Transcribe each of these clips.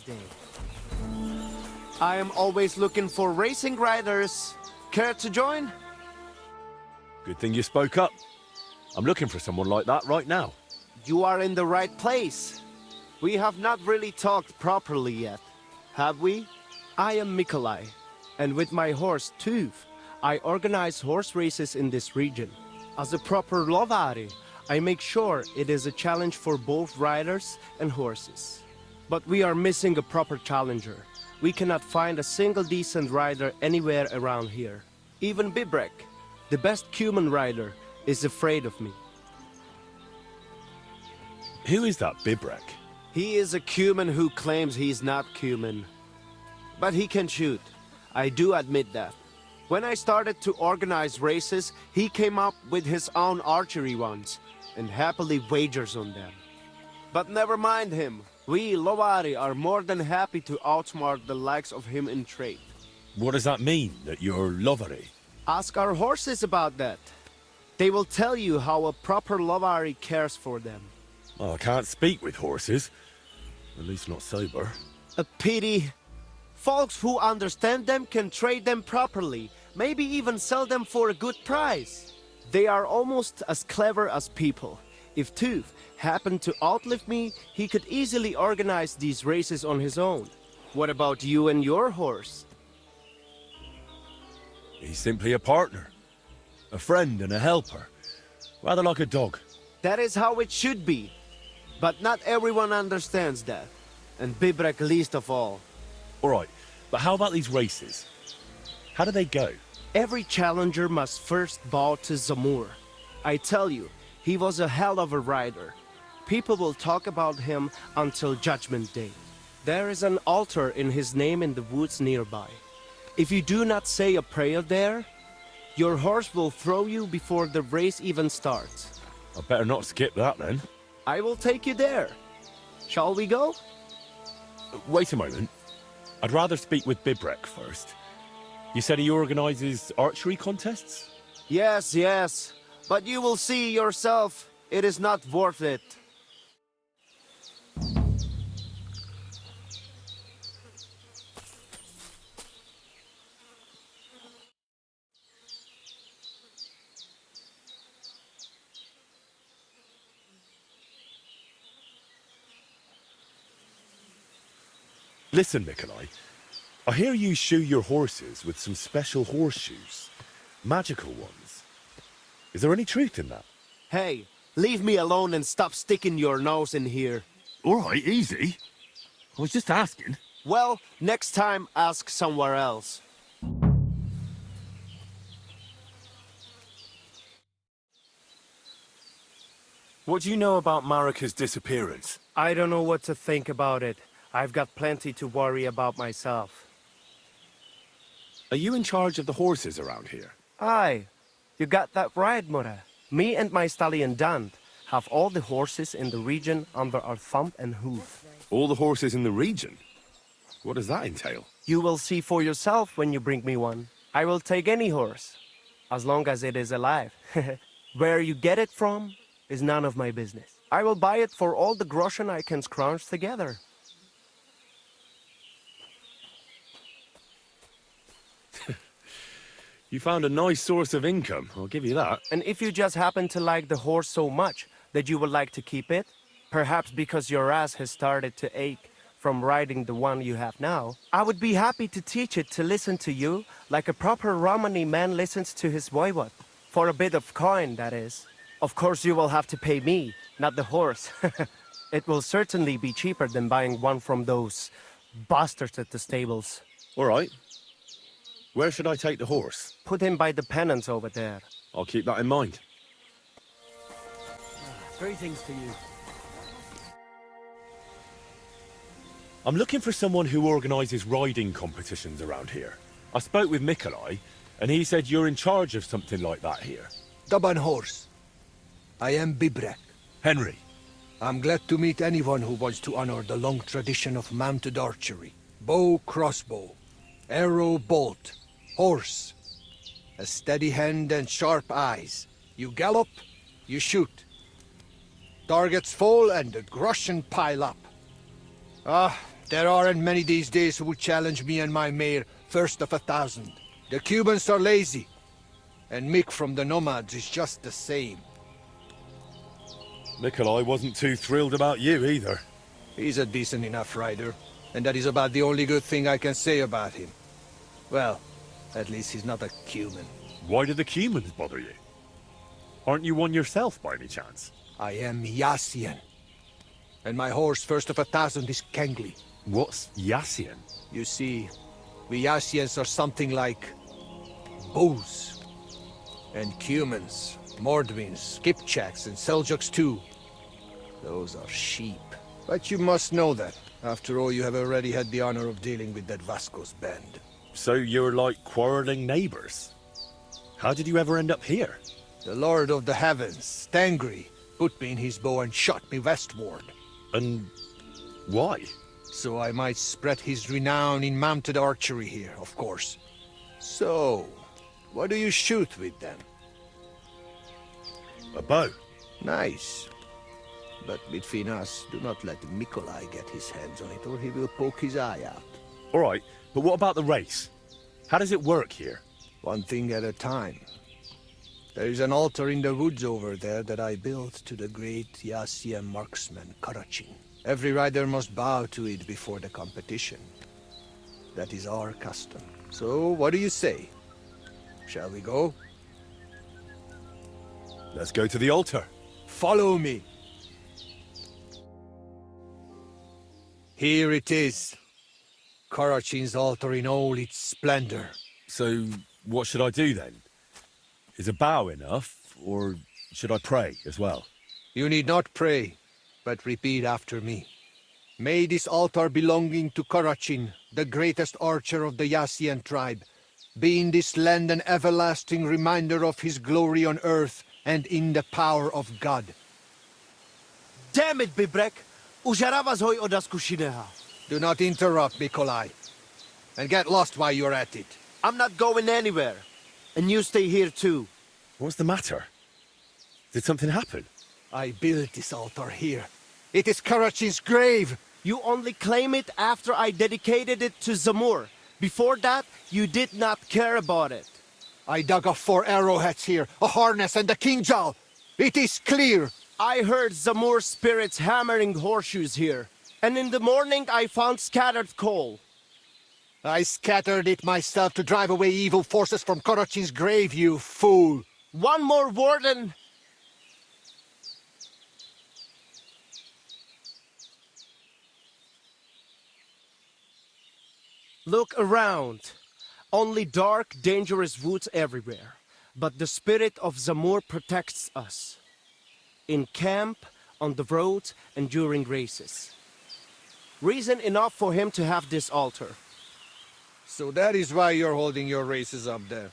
day. I am always looking for racing riders. Care to join? Good thing you spoke up. I'm looking for someone like that right now. You are in the right place. We have not really talked properly yet, have we? I am Mikolai, and with my horse Tuv, I organize horse races in this region. As a proper lovari, I make sure it is a challenge for both riders and horses. But we are missing a proper challenger. We cannot find a single decent rider anywhere around here. Even Bibrek, the best human rider, is afraid of me. Who is that Bibrek? He is a human who claims he's not human. But he can shoot. I do admit that. When I started to organize races, he came up with his own archery ones, and happily wagers on them. But never mind him. We, Lovari, are more than happy to outsmart the likes of him in trade. What does that mean, that you're Lovari? Ask our horses about that. They will tell you how a proper Lovari cares for them. Oh, I can't speak with horses. At least not sober. A pity. Folks who understand them can trade them properly, maybe even sell them for a good price. They are almost as clever as people. If Tuv happened to outlive me, he could easily organize these races on his own. What about you and your horse? He's simply a partner. A friend and a helper. Rather like a dog. That is how it should be. But not everyone understands that. And Bibrek least of all. Alright, but how about these races? How do they go? Every challenger must first bow to Zamur. I tell you, he was a hell of a rider. People will talk about him until Judgment Day. There is an altar in his name in the woods nearby. If you do not say a prayer there, your horse will throw you before the race even starts. I better not skip that then. I will take you there. Shall we go? Wait a moment. I'd rather speak with Bibrek first. You said he organizes archery contests? Yes, yes. But you will see yourself, it is not worth it. Listen, Nikolai. I hear you shoe your horses with some special horseshoes. Magical ones. Is there any truth in that? Hey, leave me alone and stop sticking your nose in here. Alright, easy. I was just asking. Well, next time ask somewhere else. What do you know about Marika's disappearance? I don't know what to think about it. I've got plenty to worry about myself. Are you in charge of the horses around here? Aye, you got that right, Mura. Me and my stallion Dant have all the horses in the region under our thumb and hoof. All the horses in the region? What does that entail? You will see for yourself when you bring me one. I will take any horse, as long as it is alive. Where you get it from is none of my business. I will buy it for all the groschen I can scrounge together. You found a nice source of income, I'll give you that. And if you just happen to like the horse so much that you would like to keep it, perhaps because your ass has started to ache from riding the one you have now, I would be happy to teach it to listen to you like a proper Romani man listens to his voivod. For a bit of coin, that is. Of course you will have to pay me, not the horse. It will certainly be cheaper than buying one from those bastards at the stables. Alright. Where should I take the horse? Put him by the pennants over there. I'll keep that in mind. Greetings to you. I'm looking for someone who organises riding competitions around here. I spoke with Mikolai, and he said you're in charge of something like that here. Daban horse. I am Bibrek. Henry. I'm glad to meet anyone who wants to honor the long tradition of mounted archery. Bow, crossbow, arrow, bolt, horse. A steady hand and sharp eyes. You gallop, you shoot. Targets fall and the groschen pile up. Ah, There aren't many these days who would challenge me and my mare, first of 1,000. The Cubans are lazy, and Mick from the Nomads is just the same. Nikolai wasn't too thrilled about you either. He's a decent enough rider, and that is about the only good thing I can say about him. Well, at least he's not a Cuman. Why do the Cumans bother you? Aren't you one yourself by any chance? I am Yassian, and my horse, first of 1,000, is Kengli. What's Yassian? You see, we Yassians are something like Booze. And Cumans, Mordvins, Skipchaks, and Seljuks too. Those are sheep. But you must know that. After all, you have already had the honor of dealing with that Vasco's band. So you're like quarreling neighbors. How did you ever end up here? The Lord of the Heavens, Tangri, put me in his bow and shot me westward. And why? So I might spread his renown in mounted archery here, of course. So, what do you shoot with then? A bow. Nice. But between us, do not let Mikolai get his hands on it, or he will poke his eye out. All right, but what about the race? How does it work here? One thing at a time. There is an altar in the woods over there that I built to the great Yassian marksman, Karachin. Every rider must bow to it before the competition. That is our custom. So, what do you say? Shall we go? Let's go to the altar. Follow me. Here it is. Karachin's altar in all its splendor. So, what should I do then? Is a bow enough, or should I pray as well? You need not pray, but repeat after me. May this altar belonging to Karachin, the greatest archer of the Yassian tribe, be in this land an everlasting reminder of his glory on earth and in the power of God. Damn it, Bibrek! Užarava zhoj oda zkušeného. Do not interrupt, Mikolai. And get lost while you're at it. I'm not going anywhere. And you stay here too. What's the matter? Did something happen? I built this altar here. It is Karachin's grave! You only claim it after I dedicated it to Zamur. Before that, you did not care about it. I dug up 4 arrowheads here, a harness and a kingjal. It is clear. I heard Zamur spirits hammering horseshoes here. And in the morning I found scattered coal. I scattered it myself to drive away evil forces from Karachin's grave, you fool. One more word and... Look around. Only dark, dangerous woods everywhere. But the spirit of Zamur protects us. In camp, on the road, and during races. Reason enough for him to have this altar. So that is why you're holding your races up there.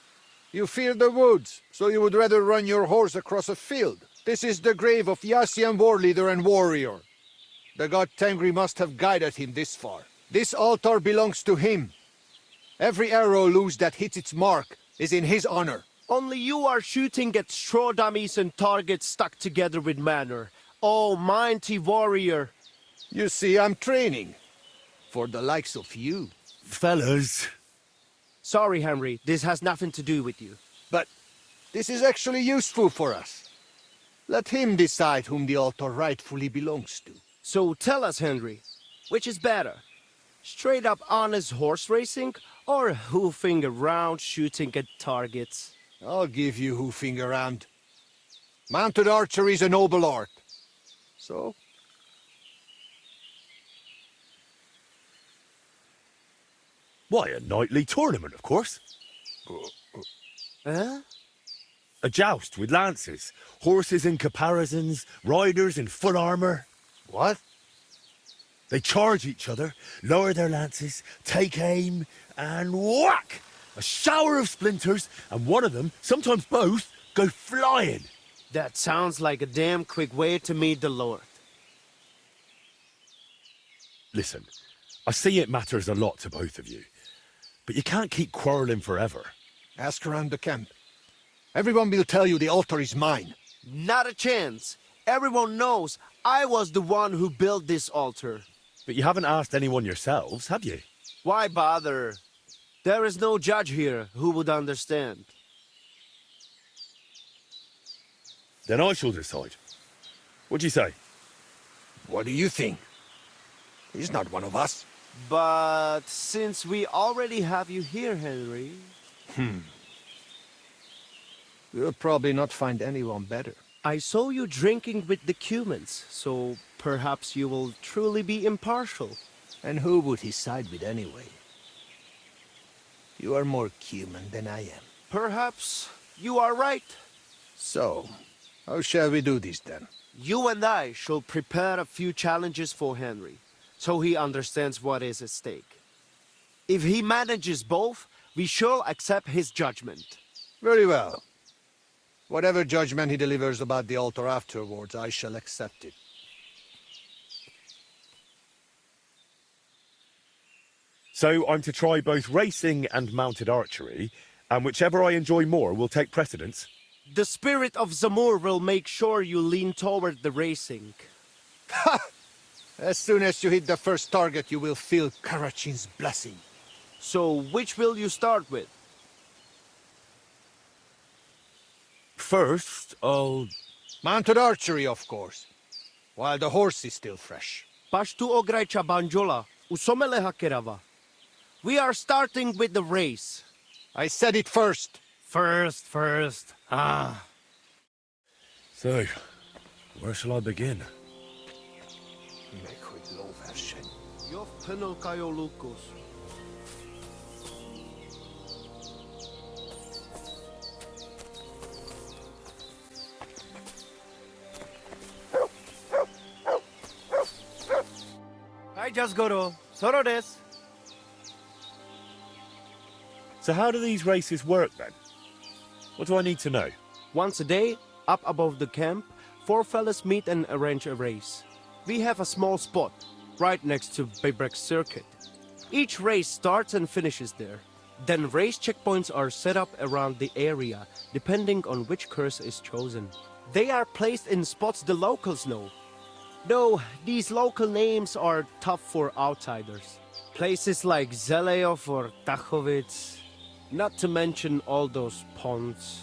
You fear the woods, so you would rather run your horse across a field. This is the grave of Yassian war leader and warrior. The god Tengri must have guided him this far. This altar belongs to him. Every arrow loose that hits its mark is in his honor. Only you are shooting at straw dummies and targets stuck together with manner. Oh, mighty warrior. You see, I'm training. For the likes of you. Fellas. Sorry, Henry, this has nothing to do with you. But this is actually useful for us. Let him decide whom the altar rightfully belongs to. So tell us, Henry, which is better? Straight up honest horse racing or hoofing around shooting at targets? I'll give you hoofing around. Mounted archery is a noble art. So? Why, a knightly tournament, of course. Huh? A joust with lances, horses in caparisons, riders in full armor. What? They charge each other, lower their lances, take aim, and whack! A shower of splinters, and one of them, sometimes both, go flying. That sounds like a damn quick way to meet the Lord. Listen, I see it matters a lot to both of you, but you can't keep quarreling forever. Ask around the camp. Everyone will tell you the altar is mine. Not a chance. Everyone knows I was the one who built this altar. But you haven't asked anyone yourselves, have you? Why bother? There is no judge here who would understand. Then I shall decide. What do you say? What do you think? He's not one of us. But since we already have you here, Henry... We'll probably not find anyone better. I saw you drinking with the Cumans, so perhaps you will truly be impartial. And who would he side with anyway? You are more Cuman than I am. Perhaps you are right. So, how shall we do this then? You and I shall prepare a few challenges for Henry, so he understands what is at stake. If he manages both, we shall accept his judgment. Very well. Whatever judgment he delivers about the altar afterwards, I shall accept it. So I'm to try both racing and mounted archery, and whichever I enjoy more will take precedence. The spirit of Zamur will make sure you lean toward the racing. As soon as you hit the first target, you will feel Karachin's blessing. So which will you start with? First, I'll... Mounted archery, of course. While the horse is still fresh. Pashtu ograjcha banjola, usomele hakerava. We are starting with the race. I said it first. First. Ah. So, where shall I begin? Jov penel kayo lukos. Hi, just goro. Soro desu. So how do these races work then? What do I need to know? Once a day, up above the camp, 4 fellas meet and arrange a race. We have a small spot, right next to Bebrek Circuit. Each race starts and finishes there. Then race checkpoints are set up around the area, depending on which course is chosen. They are placed in spots the locals know. Though these local names are tough for outsiders. Places like Zeleov or Tachovitz, not to mention all those ponds.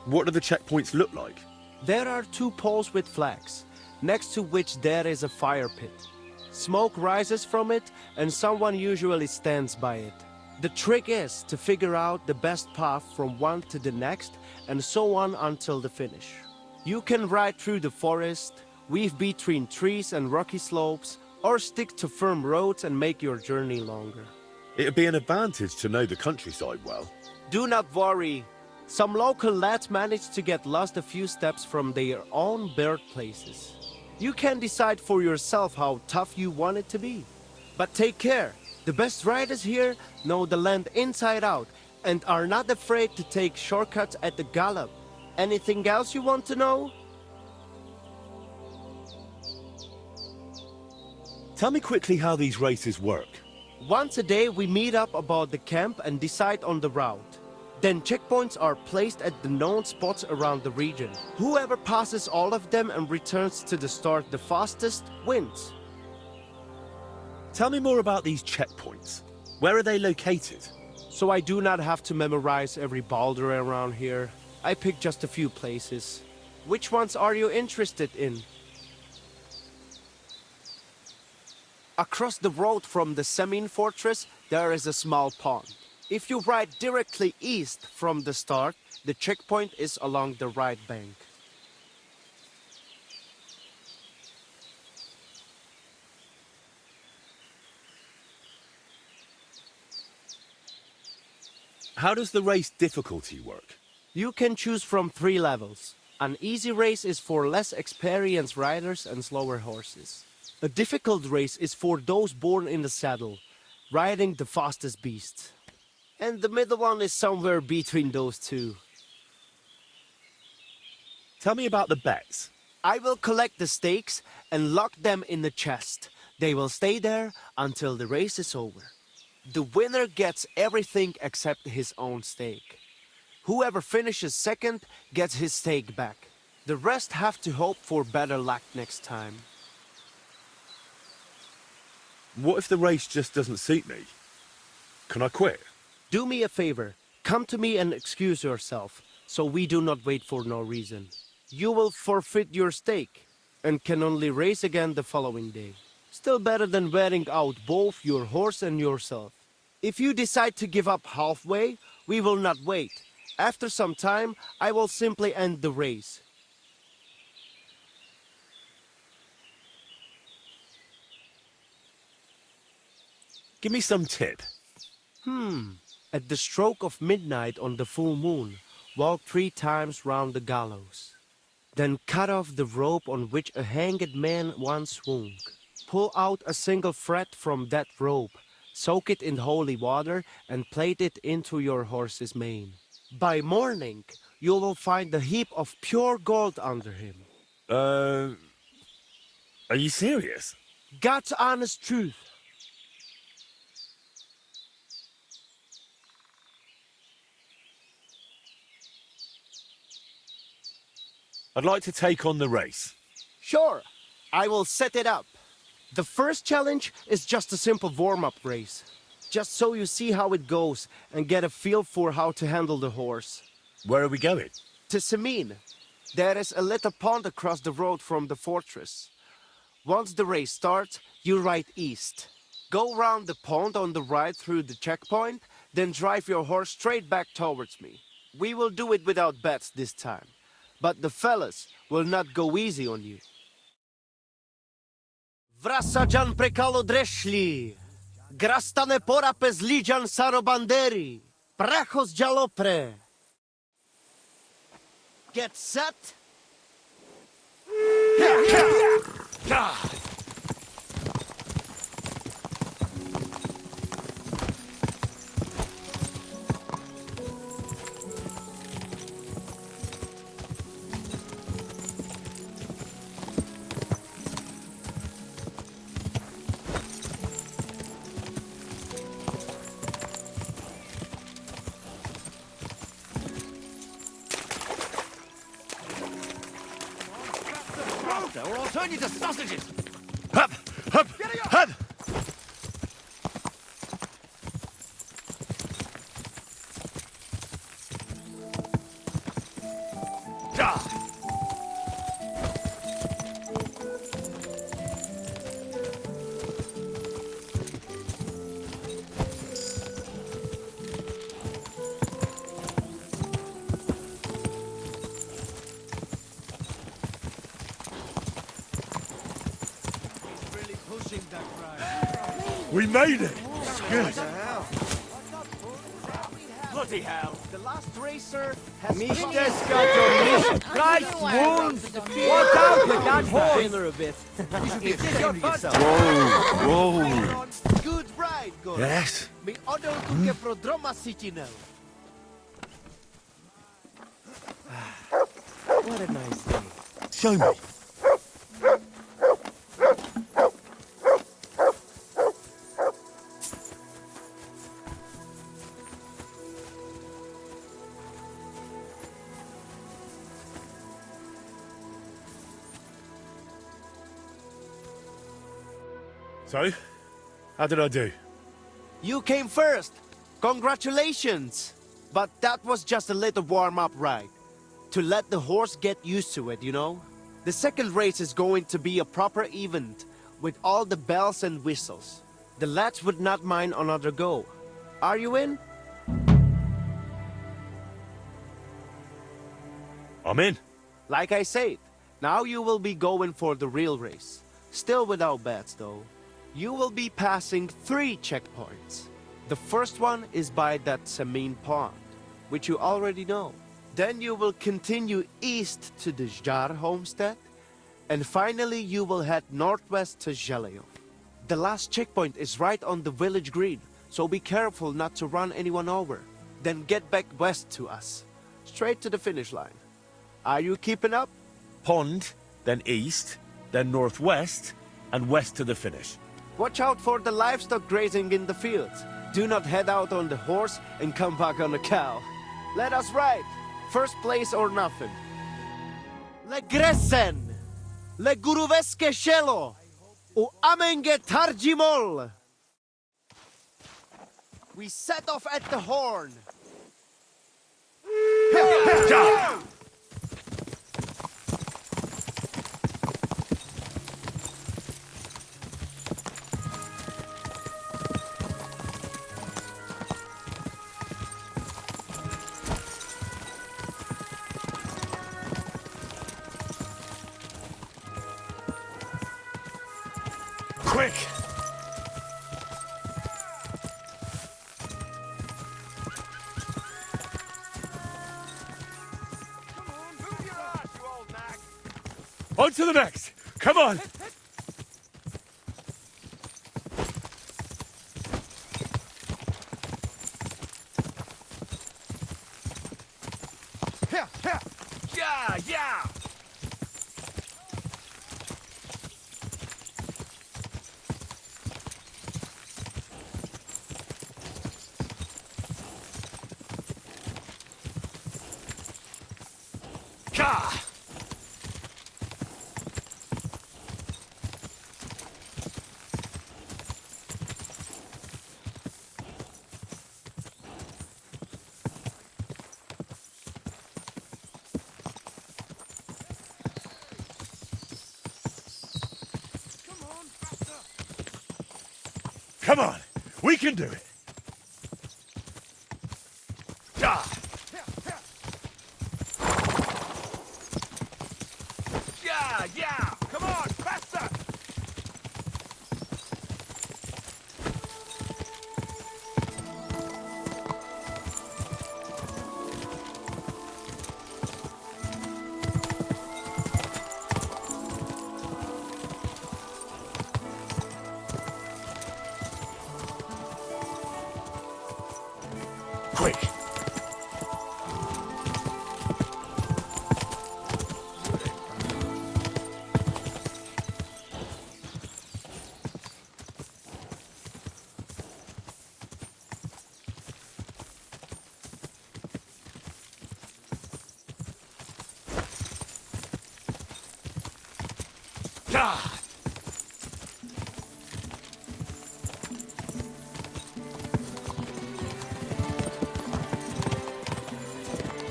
What do the checkpoints look like? There are 2 poles with flags, next to which there is a fire pit. Smoke rises from it, and someone usually stands by it. The trick is to figure out the best path from one to the next, and so on until the finish. You can ride through the forest, weave between trees and rocky slopes, or stick to firm roads and make your journey longer. It'd be an advantage to know the countryside well. Do not worry. Some local lads managed to get lost a few steps from their own birthplaces. You can decide for yourself how tough you want it to be. But take care. The best riders here know the land inside out and are not afraid to take shortcuts at the gallop. Anything else you want to know? Tell me quickly how these races work. Once a day we meet up about the camp and decide on the route. Then checkpoints are placed at the known spots around the region. Whoever passes all of them and returns to the start the fastest wins. Tell me more about these checkpoints. Where are they located? So I do not have to memorize every boulder around here. I pick just a few places. Which ones are you interested in? Across the road from the Semin fortress, there is a small pond. If you ride directly east from the start, the checkpoint is along the right bank. How does the race difficulty work? You can choose from 3 levels. An easy race is for less experienced riders and slower horses. A difficult race is for those born in the saddle, riding the fastest beasts. And the middle one is somewhere between those 2. Tell me about the bets. I will collect the stakes and lock them in the chest. They will stay there until the race is over. The winner gets everything except his own stake. Whoever finishes second gets his stake back. The rest have to hope for better luck next time. What if the race just doesn't suit me? Can I quit? Do me a favor. Come to me and excuse yourself, so we do not wait for no reason. You will forfeit your stake, and can only race again the following day. Still better than wearing out both your horse and yourself. If you decide to give up halfway, we will not wait. After some time, I will simply end the race. Give me some tip. At the stroke of midnight on the full moon, walk 3 times round the gallows. Then cut off the rope on which a hanged man once swung. Pull out a single thread from that rope, soak it in holy water, and plait it into your horse's mane. By morning, you will find a heap of pure gold under him. Are you serious? God's honest truth. I'd like to take on the race. Sure, I will set it up. The first challenge is just a simple warm-up race. Just so you see how it goes and get a feel for how to handle the horse. Where are we going? To Semin. There is a little pond across the road from the fortress. Once the race starts, you ride east. Go round the pond on the right through the checkpoint, then drive your horse straight back towards me. We will do it without bets this time. But the fellas will not go easy on you. Vrasajan prekalo dreszli. Grastane pora pezlijan sarobanderi. Prachos jalopre. Get set. Or I'll turn you to sausages! Hup! Hup! Hup! We made it! Good. Bloody hell! The last racer has Mr. Scott, Christ wounds! Watch out with that horse! a bit. Is this your first Whoa! Good ride, Gordon. Yes? Mi odol tu ke prodroma sitinel. What a nice day. Show me. So, how did I do? You came first. Congratulations. But that was just a little warm-up ride. To let the horse get used to it, you know? The second race is going to be a proper event with all the bells and whistles. The lads would not mind another go. Are you in? I'm in. Like I said, now you will be going for the real race. Still without bets, though. You will be passing 3 checkpoints. The first one is by that Semin pond, which you already know. Then you will continue east to the Jar homestead, and finally you will head northwest to Zheleo. The last checkpoint is right on the village green, so be careful not to run anyone over. Then get back west to us, straight to the finish line. Are you keeping up? Pond, then east, then northwest, and west to the finish. Watch out for the livestock grazing in the fields. Do not head out on the horse and come back on a cow. Let us ride. First place or nothing. Le Gresen! Le Guruveske Shelo! O amenge targimol! We set off at the horn. Quick! On to the next! Come on! Yeah, yeah! Ka! Come on, we can do it. Yeah, yeah, come on, faster! Quick! Ah!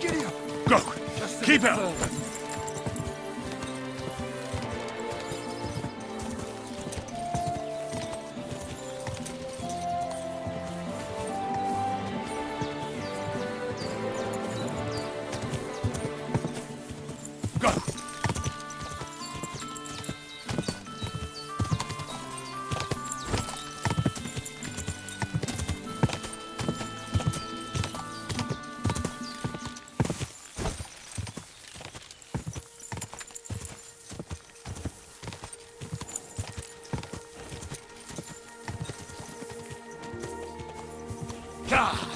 Giddy up! Go! Just a Keep bit out! further. Go! Ah!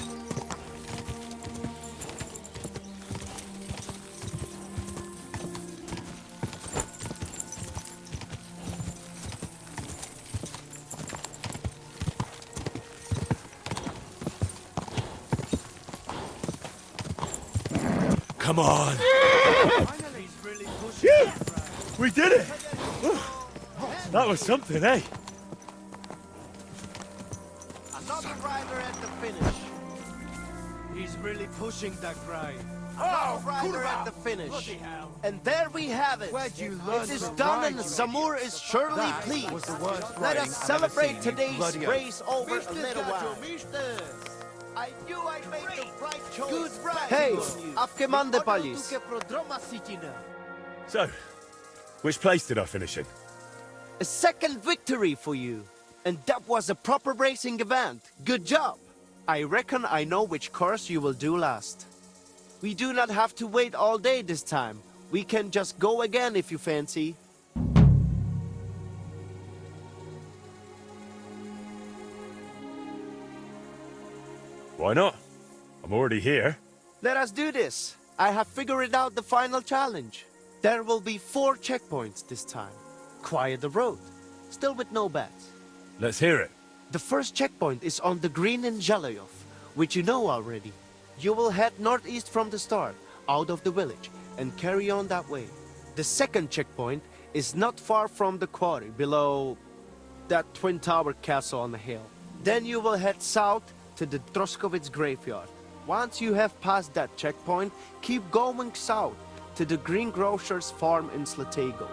Come on! Finally, he's really pushing Phew! that right. We did it! That was something, eh? Another rider at the finish. He's really pushing that grind. Another rider at the finish. And there we have it. Where'd you learn It is to done ride, and Zamur is surely That pleased. was the worst Let riding us I've celebrate ever seen, you today's bloody race over a Mr. little while. I knew I made the right choice. Good ride. Hey, Afkemande Palis. So, which place did I finish in? A second victory for you. And that was a proper racing event. Good job. I reckon I know which course you will do last. We do not have to wait all day this time. We can just go again if you fancy. Why not? I'm already here. Let us do this. I have figured out the final challenge. There will be 4 checkpoints this time. Quiet the road. Still with no bats. Let's hear it. The first checkpoint is on the green in Zheleyov, which you know already. You will head northeast from the start, out of the village, and carry on that way. The second checkpoint is not far from the quarry, below that twin tower castle on the hill. Then you will head south to the Droskowitz graveyard. Once you have passed that checkpoint, keep going south to the greengrocer's farm in Slatego.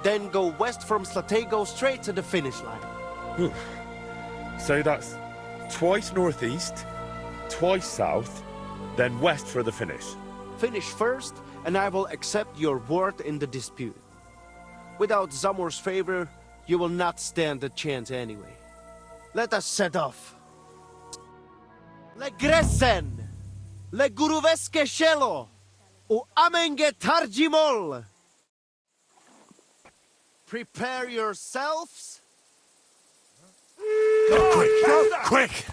Then go west from Slatego straight to the finish line. So that's twice northeast, twice south, then west for the finish. Finish first, and I will accept your word in the dispute. Without Zamor's favor, you will not stand a chance anyway. Let us set off. Le Gresen, le Guruveske Shelo, u Amenge Tarjimol. Prepare yourselves. Quick! Quick!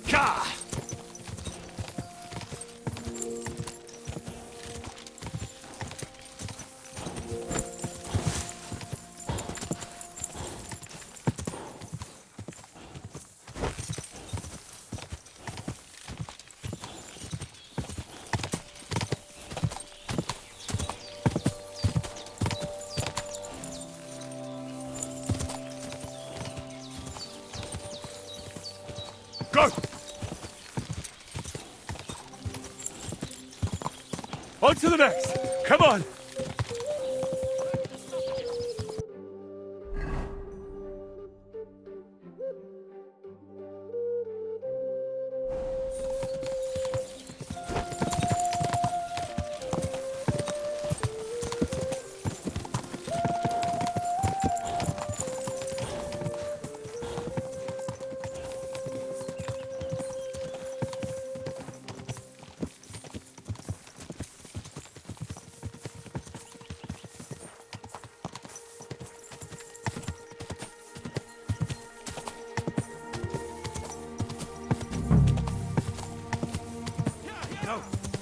Ka! Go! On to the next! Come on!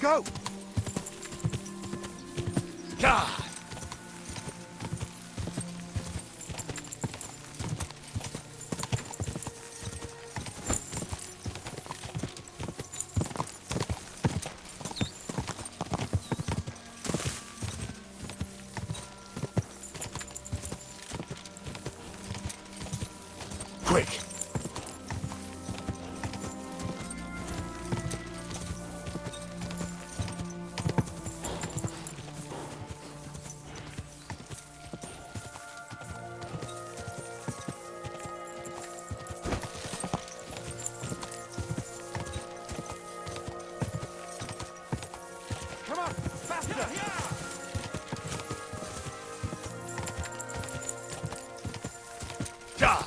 Go! God! Quick! Come on! Faster! God!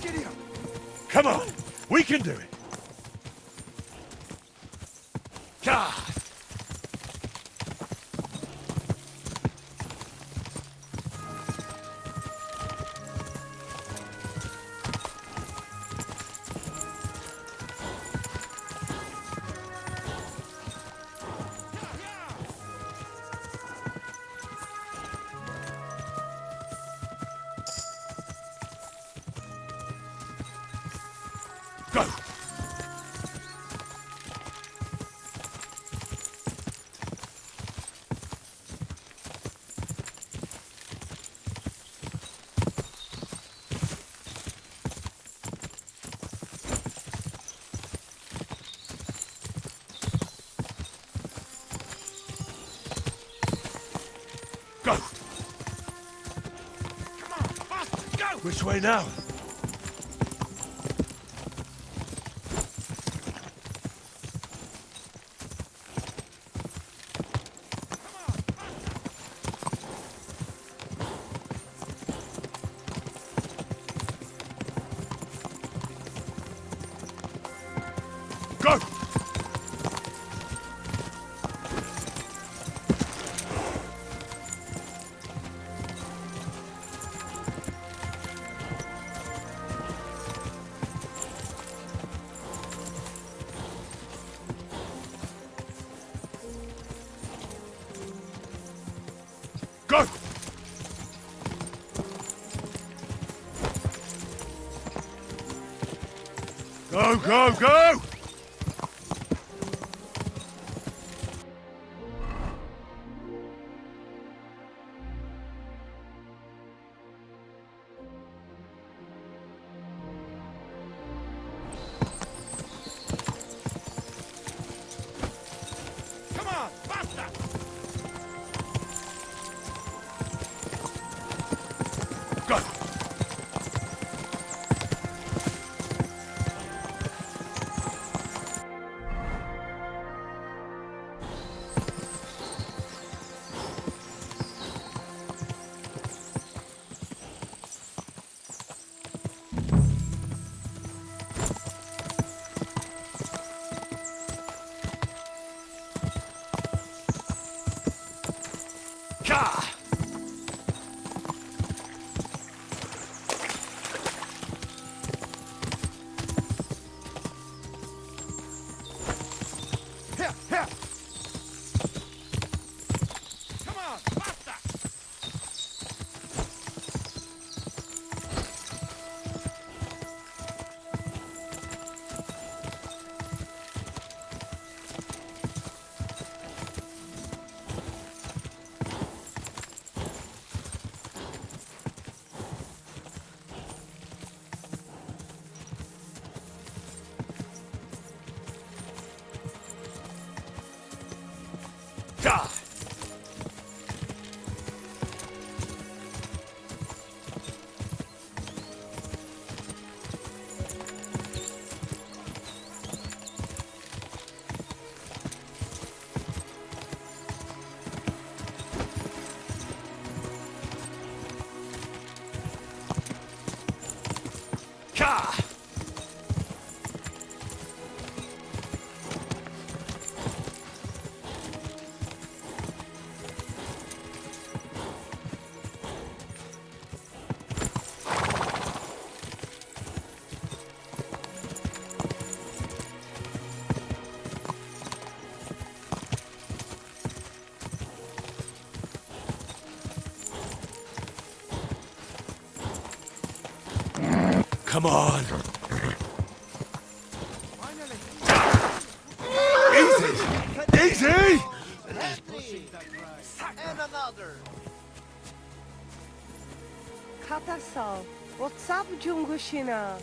Giddy up! Come on! We can do it! God! Go! Go! Come on! Faster! Go! Which way now? Go! Go, go, go! Come on, faster! Go! Ka! Here, here! Come on, faster! Ka! Ka! Come on! Easy! Easy! And another. Katasal, what's up, Jungushina?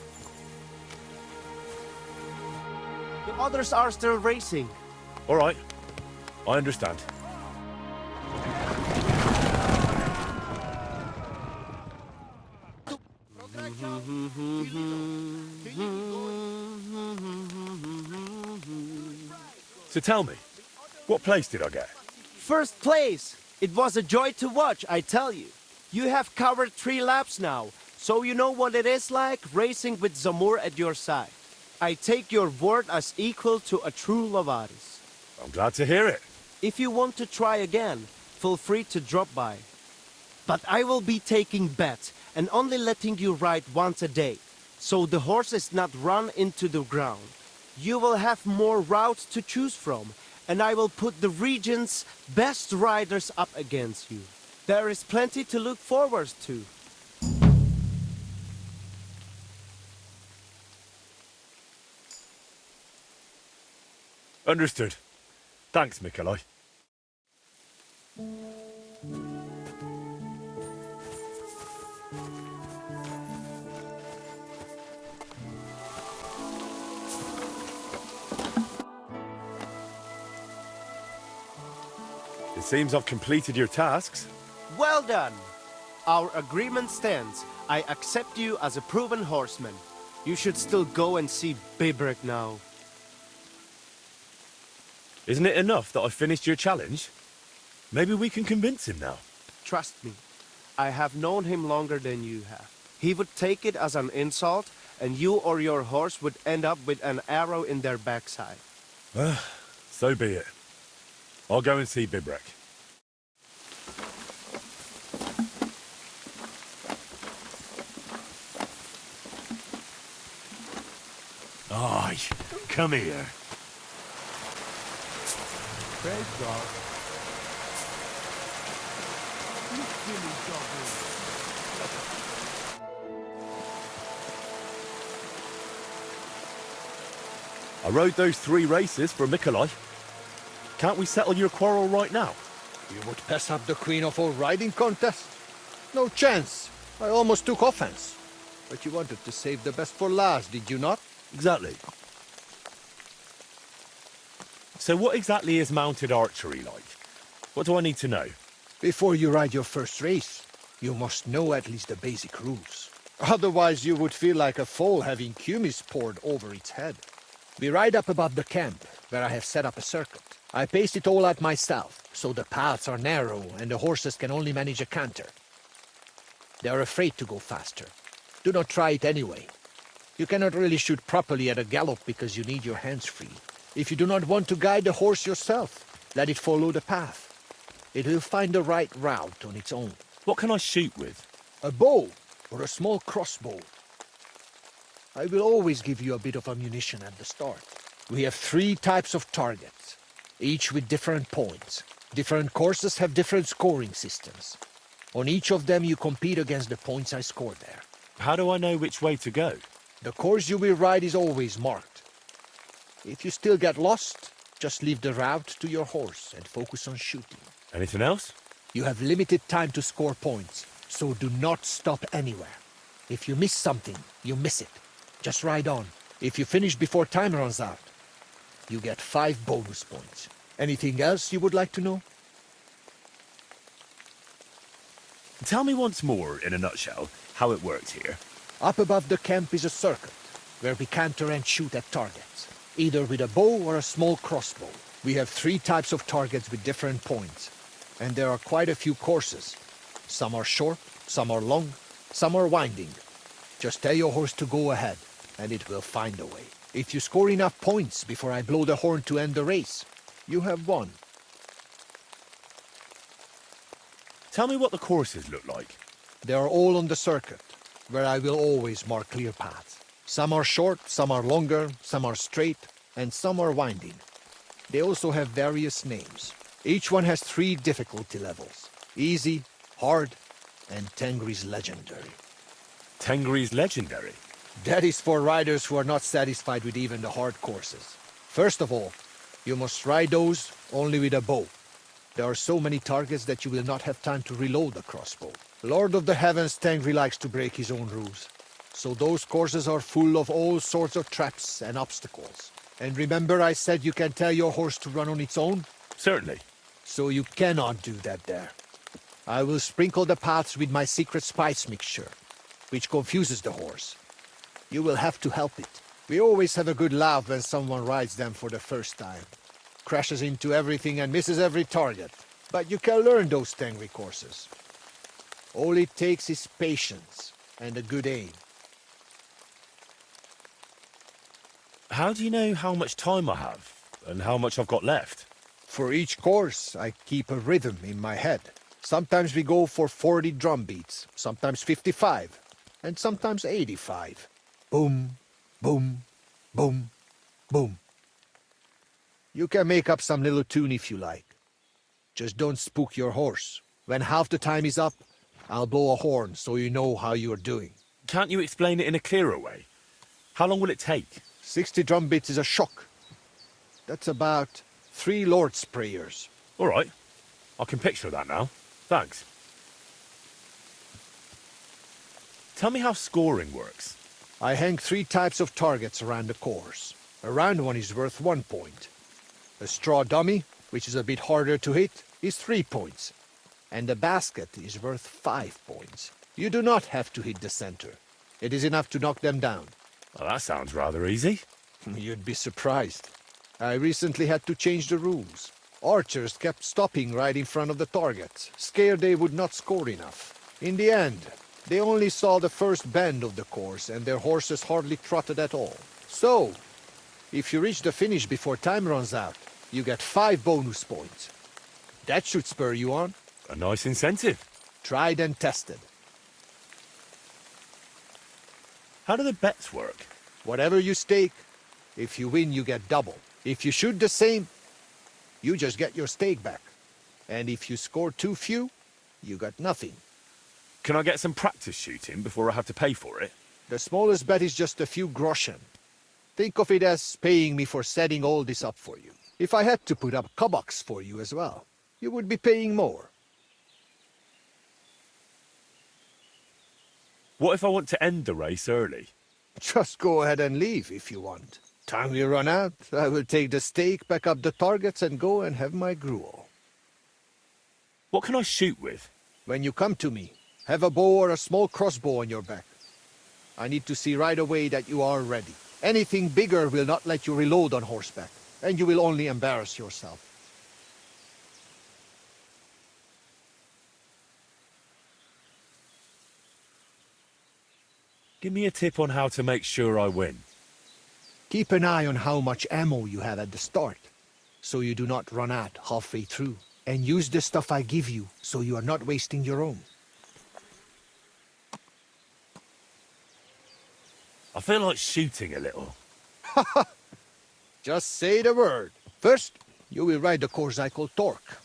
The others are still racing. All right. I understand. So tell me, what place did I get? First place! It was a joy to watch, I tell you. You have covered 3 laps now, so you know what it is like racing with Zamur at your side. I take your word as equal to a true Lavaris. I'm glad to hear it. If you want to try again, feel free to drop by. But I will be taking bets and only letting you ride once a day, so the horse is not run into the ground. You will have more routes to choose from, and I will put the region's best riders up against you. There is plenty to look forward to. Understood. Thanks, Mikolai. It seems I've completed your tasks. Well done! Our agreement stands. I accept you as a proven horseman. You should still go and see Bibrek now. Isn't it enough that I finished your challenge? Maybe we can convince him now. Trust me, I have known him longer than you have. He would take it as an insult, and you or your horse would end up with an arrow in their backside. So be it. I'll go and see Bibrek. Aye, come here. Praise God. You silly doggy. I rode those 3 races for Mikolai. Can't we settle your quarrel right now? You would pass up the queen of all riding contests? No chance. I almost took offense. But you wanted to save the best for last, did you not? Exactly. So what exactly is mounted archery like? What do I need to know? Before you ride your first race, you must know at least the basic rules. Otherwise you would feel like a foal having kumis poured over its head. We ride up above the camp, where I have set up a circuit. I paced it all out myself, so the paths are narrow and the horses can only manage a canter. They are afraid to go faster. Do not try it anyway. You cannot really shoot properly at a gallop because you need your hands free. If you do not want to guide the horse yourself, let it follow the path. It will find the right route on its own. What can I shoot with? A bow or a small crossbow. I will always give you a bit of ammunition at the start. We have 3 types of targets, each with different points. Different courses have different scoring systems. On each of them you compete against the points I scored there. How do I know which way to go? The course you will ride is always marked. If you still get lost, just leave the route to your horse and focus on shooting. Anything else? You have limited time to score points, so do not stop anywhere. If you miss something, you miss it. Just ride on. If you finish before time runs out, you get 5 bonus points. Anything else you would like to know? Tell me once more, in a nutshell, how it works here. Up above the camp is a circuit, where we canter and shoot at targets, either with a bow or a small crossbow. We have 3 types of targets with different points, and there are quite a few courses. Some are short, some are long, some are winding. Just tell your horse to go ahead, and it will find a way. If you score enough points before I blow the horn to end the race, you have won. Tell me what the courses look like. They are all on the circuit, where I will always mark clear paths. Some are short, some are longer, some are straight, and some are winding. They also have various names. Each one has 3 difficulty levels: easy, hard, and Tengri's legendary. Tengri's legendary? That is for riders who are not satisfied with even the hard courses. First of all, you must ride those only with a bow. There are so many targets that you will not have time to reload the crossbow. Lord of the Heavens Tengri likes to break his own rules. So those courses are full of all sorts of traps and obstacles. And remember I said you can tell your horse to run on its own? Certainly. So you cannot do that there. I will sprinkle the paths with my secret spice mixture, which confuses the horse. You will have to help it. We always have a good laugh when someone rides them for the first time. Crashes into everything and misses every target. But you can learn those Tengri courses. All it takes is patience and a good aim. How do you know how much time I have and how much I've got left? For each course, I keep a rhythm in my head. Sometimes we go for 40 drum beats, sometimes 55, and sometimes 85. Boom, boom, boom, boom. You can make up some little tune if you like. Just don't spook your horse. When half the time is up, I'll blow a horn so you know how you're doing. Can't you explain it in a clearer way? How long will it take? 60 drum beats is a shock. That's about 3 Lord's prayers. All right. I can picture that now. Thanks. Tell me how scoring works. I hang 3 types of targets around the course. A round one is worth 1 point. A straw dummy, which is a bit harder to hit, is 3 points. And the basket is worth 5 points. You do not have to hit the center. It is enough to knock them down. Well, that sounds rather easy. You'd be surprised. I recently had to change the rules. Archers kept stopping right in front of the targets, scared they would not score enough. In the end, they only saw the first bend of the course and their horses hardly trotted at all. So, if you reach the finish before time runs out, you get 5 bonus points. That should spur you on. A nice incentive. Tried and tested. How do the bets work? Whatever you stake, if you win, you get double. If you shoot the same, you just get your stake back. And if you score too few, you got nothing. Can I get some practice shooting before I have to pay for it? The smallest bet is just a few groschen. Think of it as paying me for setting all this up for you. If I had to put up koboks for you as well, you would be paying more. What if I want to end the race early? Just go ahead and leave if you want. Time we run out, I will take the stake, back up the targets, and go and have my gruel. What can I shoot with? When you come to me, have a bow or a small crossbow on your back. I need to see right away that you are ready. Anything bigger will not let you reload on horseback, and you will only embarrass yourself. Give me a tip on how to make sure I win. Keep an eye on how much ammo you have at the start, so you do not run out halfway through. And use the stuff I give you, so you are not wasting your own. I feel like shooting a little. Just say the word. First, you will ride the course I call Torque.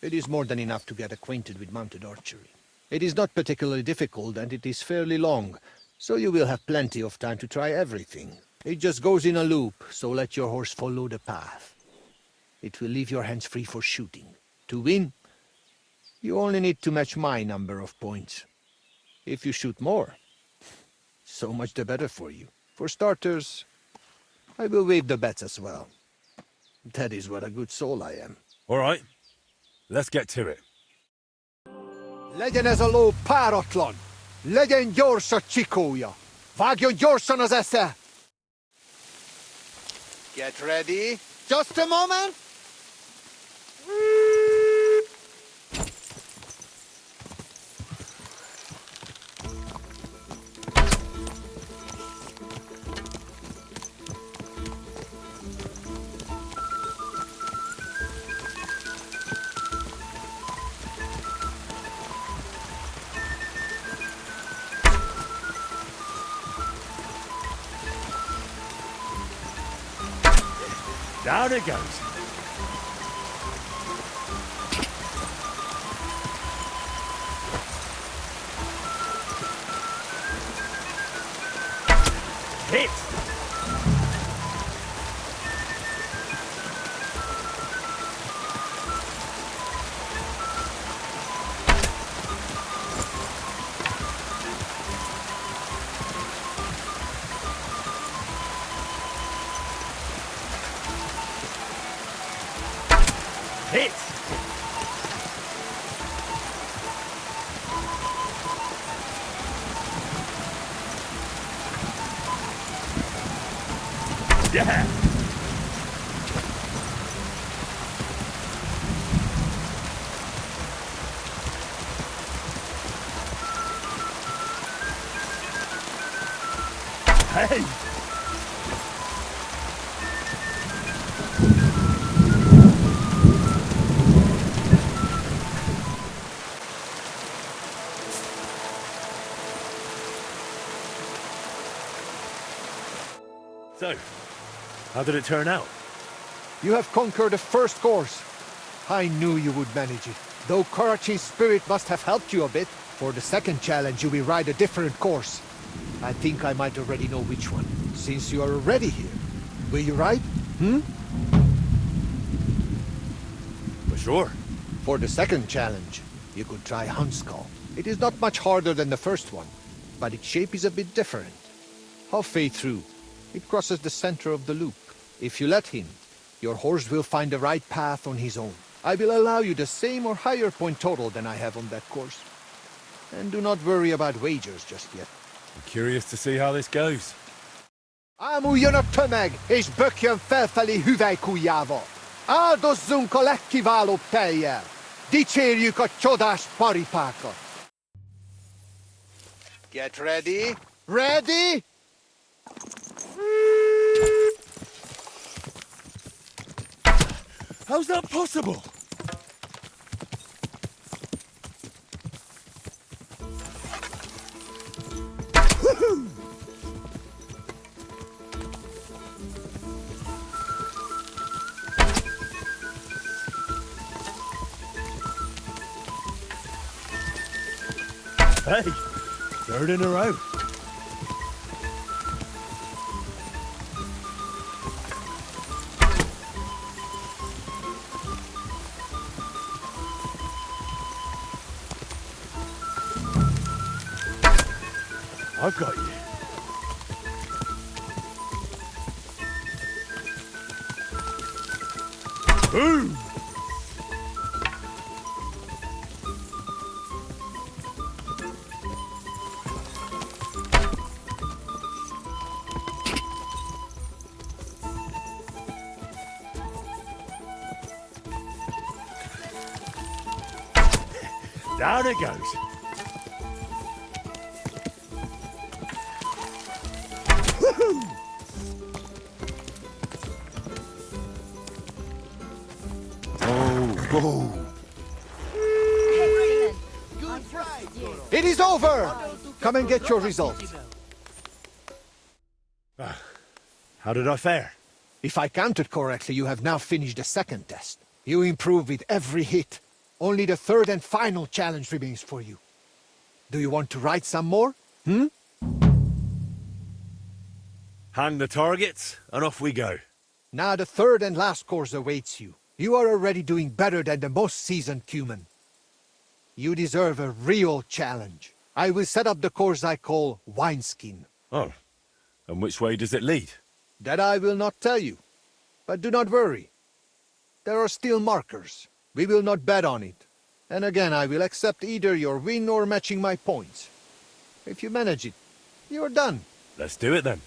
It is more than enough to get acquainted with mounted archery. It is not particularly difficult, and it is fairly long, so you will have plenty of time to try everything. It just goes in a loop, so let your horse follow the path. It will leave your hands free for shooting. To win, you only need to match my number of points. If you shoot more, so much the better for you. For starters, I will waive the bets as well. That is what a good soul I am. All right, let's get to it. Legyen ez a ló páratlan! Legyen gyors a csikója! Vágjon gyorsan az esze! Get ready. Just a moment! Down it goes. Hit! Hit! Yeah! Hey! So, how did it turn out? You have conquered the first course. I knew you would manage it. Though Karachi's spirit must have helped you a bit. For the second challenge, you will ride a different course. I think I might already know which one, since you are already here. Will you ride? For sure. For the second challenge, you could try Huntskull. It is not much harder than the first one, but its shape is a bit different. Halfway through, it crosses the center of the loop. If you let him, your horse will find the right path on his own. I will allow you the same or higher point total than I have on that course. And do not worry about wagers just yet. I'm curious to see how this goes. Ámuljon a tömeg, és bökjön felfelé hüvelykujjával! Áldozzunk a legkiválóbb tejjel! Dicsérjük a csodás paripákat! Get ready! Ready? How's that possible? Hey, third in a row. I've got you. Boom! Down it goes. Oh, It is over! Come and get your results. how did I fare? If I counted correctly, you have now finished the second test. You improved with every hit. Only the third and final challenge remains for you. Do you want to write some more? Hang the targets, and off we go. Now the third and last course awaits you. You are already doing better than the most seasoned Cuman. You deserve a real challenge. I will set up the course I call Wineskin. Oh, and which way does it lead? That I will not tell you. But do not worry. There are still markers. We will not bet on it. And again, I will accept either your win or matching my points. If you manage it, you're done. Let's do it then.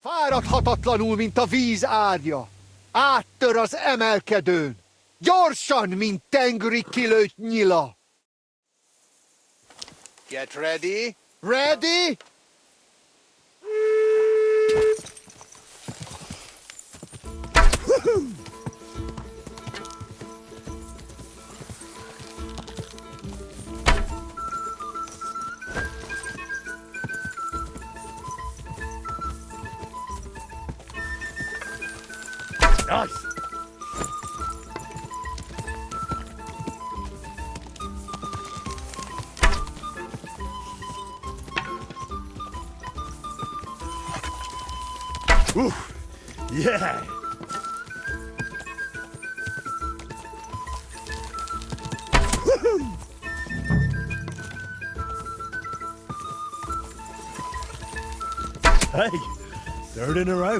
Fáradhatatlanul, mint a víz árja. Áttör az emelkedőn. Gyorsan, mint tengeri kilőtt nyila. Get ready. Ready? Nice! Ooh, yeah! Hey, third in a row.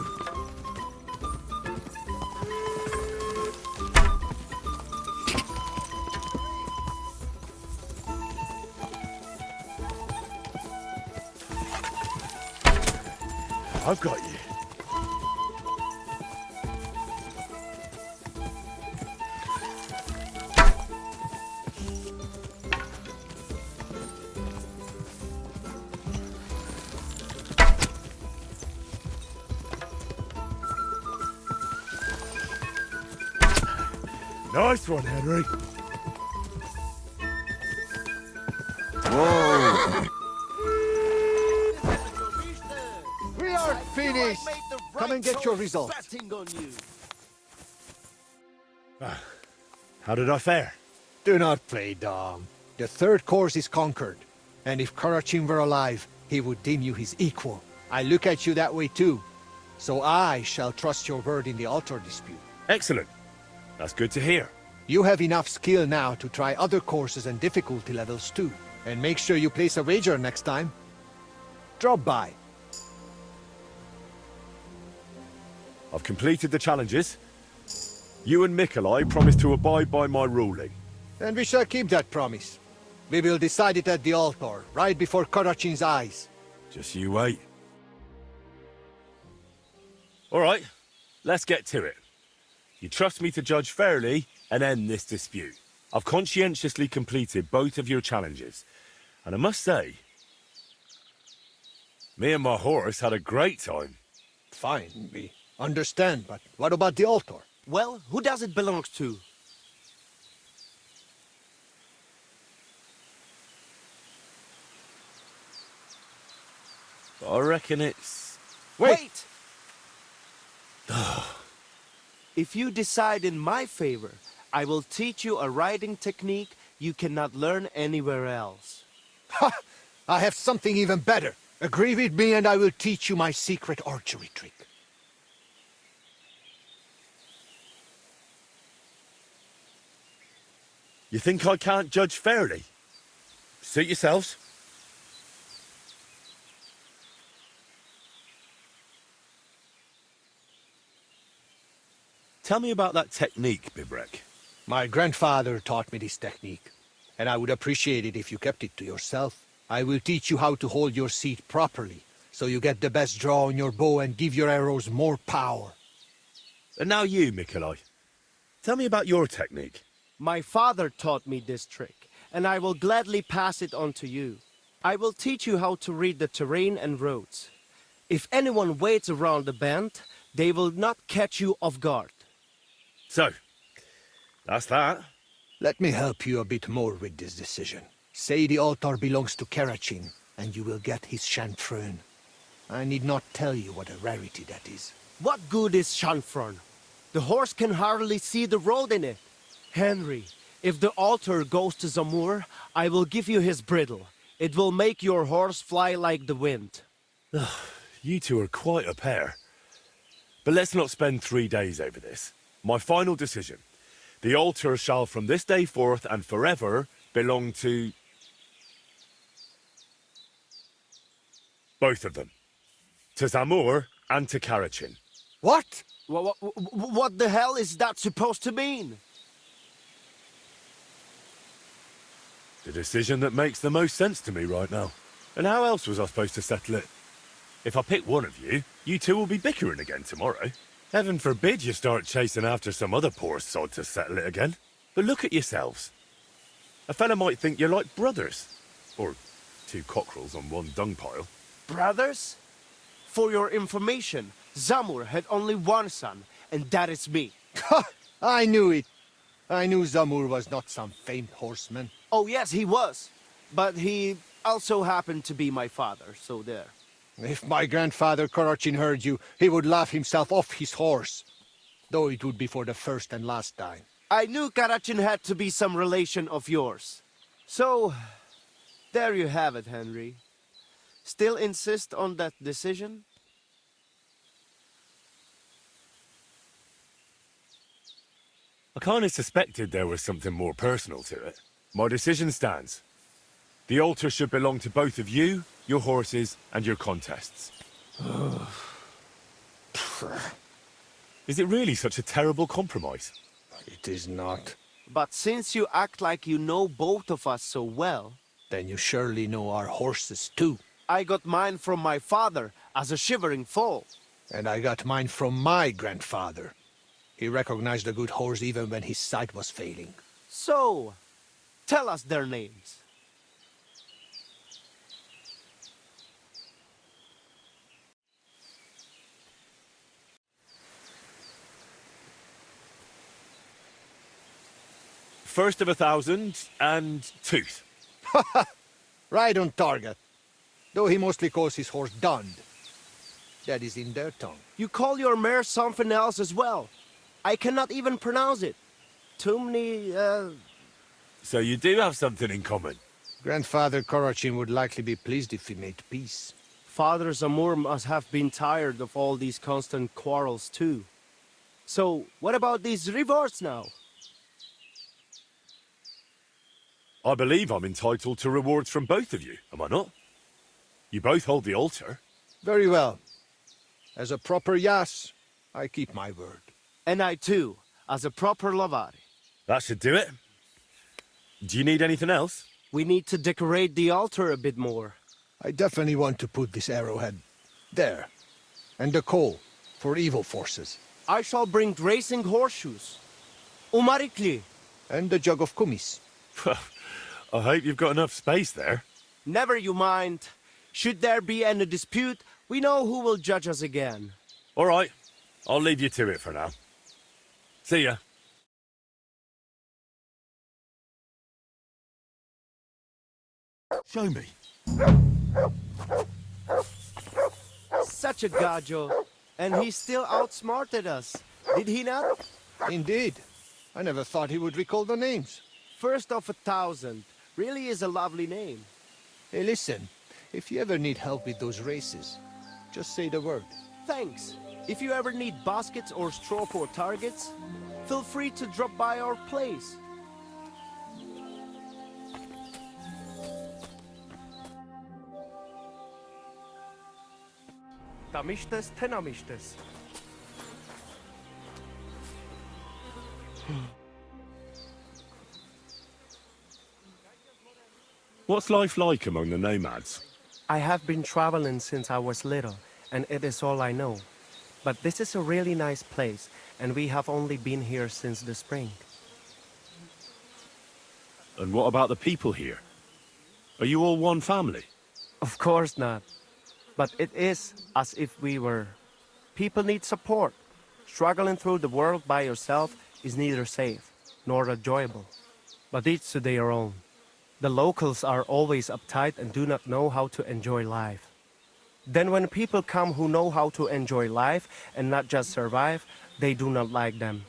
I've got you. Nice one, Henry. We are finished. Come and get your results. How did I fare? Do not play dumb. The third course is conquered. And if Karachin were alive, he would deem you his equal. I look at you that way too. So I shall trust your word in the altar dispute. Excellent. That's good to hear. You have enough skill now to try other courses and difficulty levels too. And make sure you place a wager next time. Drop by. I've completed the challenges. You and Mikolai promised to abide by my ruling. And we shall keep that promise. We will decide it at the altar, right before Karachin's eyes. Just you wait. All right, let's get to it. You trust me to judge fairly and end this dispute. I've conscientiously completed both of your challenges. And I must say, me and my horse had a great time. Fine, we understand, but what about the altar? Well, who does it belong to? I reckon it's... Wait! If you decide in my favor, I will teach you a riding technique you cannot learn anywhere else. Ha! I have something even better. Agree with me and I will teach you my secret archery trick. You think I can't judge fairly? Suit yourselves. Tell me about that technique, Bibrek. My grandfather taught me this technique, and I would appreciate it if you kept it to yourself. I will teach you how to hold your seat properly, so you get the best draw on your bow and give your arrows more power. And now you, Mikolai. Tell me about your technique. My father taught me this trick, and I will gladly pass it on to you. I will teach you how to read the terrain and roads. If anyone waits around the bend, they will not catch you off guard. So, that's that. Let me help you a bit more with this decision. Say the altar belongs to Karachin, and you will get his chanfrein. I need not tell you what a rarity that is. What good is chanfrein? The horse can hardly see the road in it. Henry, if the altar goes to Zamur, I will give you his bridle. It will make your horse fly like the wind. You two are quite a pair. But let's not spend 3 days over this. My final decision. The altar shall from this day forth and forever belong to... both of them. To Zamur and to Karachin. What? What the hell is that supposed to mean? The decision that makes the most sense to me right now. And how else was I supposed to settle it? If I pick one of you, you two will be bickering again tomorrow. Heaven forbid you start chasing after some other poor sod to settle it again. But look at yourselves. A fella might think you're like brothers. Or two cockerels on one dung pile. Brothers? For your information, Zamur had only one son, and that is me. I knew it. I knew Zamur was not some famed horseman. Oh yes, he was. But he also happened to be my father, so there. If my grandfather Karachin heard you, he would laugh himself off his horse. Though it would be for the first and last time. I knew Karachin had to be some relation of yours. So, there you have it, Henry. Still insist on that decision? I kind of suspected there was something more personal to it. My decision stands. The altar should belong to both of you, your horses, and your contests. Is it really such a terrible compromise? It is not. But since you act like you know both of us so well... Then you surely know our horses too. I got mine from my father as a shivering foal. And I got mine from my grandfather. He recognized a good horse even when his sight was failing. So, tell us their names. First of 1,000 and Tooth. Right on target. Though he mostly calls his horse Dund. That is in their tongue. You call your mare something else as well. I cannot even pronounce it. Tumni, So you do have something in common. Grandfather Karachin would likely be pleased if we made peace. Father Zamur must have been tired of all these constant quarrels too. So, what about these rewards now? I believe I'm entitled to rewards from both of you, am I not? You both hold the altar. Very well. As a proper Yas, I keep my word. And I too, as a proper Lavari. That should do it. Do you need anything else? We need to decorate the altar a bit more. I definitely want to put this arrowhead there. And the coal for evil forces. I shall bring racing horseshoes. Umarikli. And the jug of kumis. I hope you've got enough space there. Never you mind. Should there be any dispute, we know who will judge us again. All right, I'll leave you to it for now. See ya. Show me. Such a gajo. And he still outsmarted us. Did he not? Indeed. I never thought he would recall the names. First of 1,000. Really is a lovely name. Hey, listen. If you ever need help with those races, just say the word. Thanks. If you ever need baskets or straw for targets, feel free to drop by our place. Tamishtes tenamishtes. What's life like among the nomads? I have been traveling since I was little, and it is all I know. But this is a really nice place, and we have only been here since the spring. And what about the people here? Are you all one family? Of course not. But it is as if we were. People need support. Struggling through the world by yourself is neither safe nor enjoyable. But each to their own. The locals are always uptight and do not know how to enjoy life. Then when people come who know how to enjoy life and not just survive, they do not like them.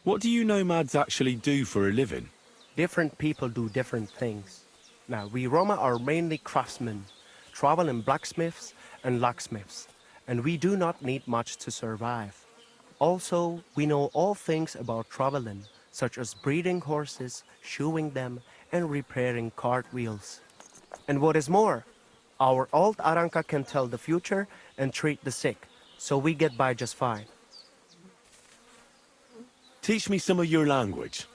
What do you nomads actually do for a living? Different people do different things. Now, we Roma are mainly craftsmen, traveling blacksmiths and locksmiths, and we do not need much to survive. Also, we know all things about traveling, such as breeding horses, shoeing them, and repairing cart wheels. And what is more, our old Aranka can tell the future and treat the sick, so we get by just fine. Teach me some of your language.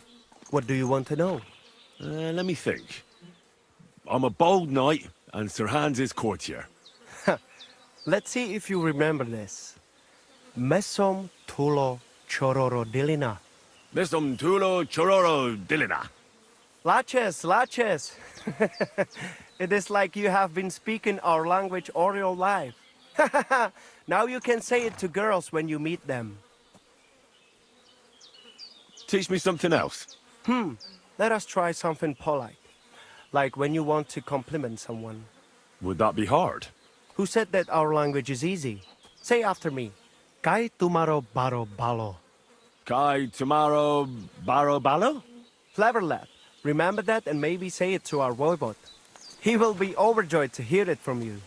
What do you want to know? Let me think. I'm a bold knight, and Sir Hans is courtier. Let's see if you remember this. Mesom tulo chororo dilina. Misum tulo chororo dilina. Laches, laches. It is like you have been speaking our language all your life. Now you can say it to girls when you meet them. Teach me something else. Let us try something polite. Like when you want to compliment someone. Would that be hard? Who said that our language is easy? Say after me. Kai tumaro baro balo. Kai tomorrow baro balo? Clever lad. Remember that and maybe say it to our voivod. He will be overjoyed to hear it from you.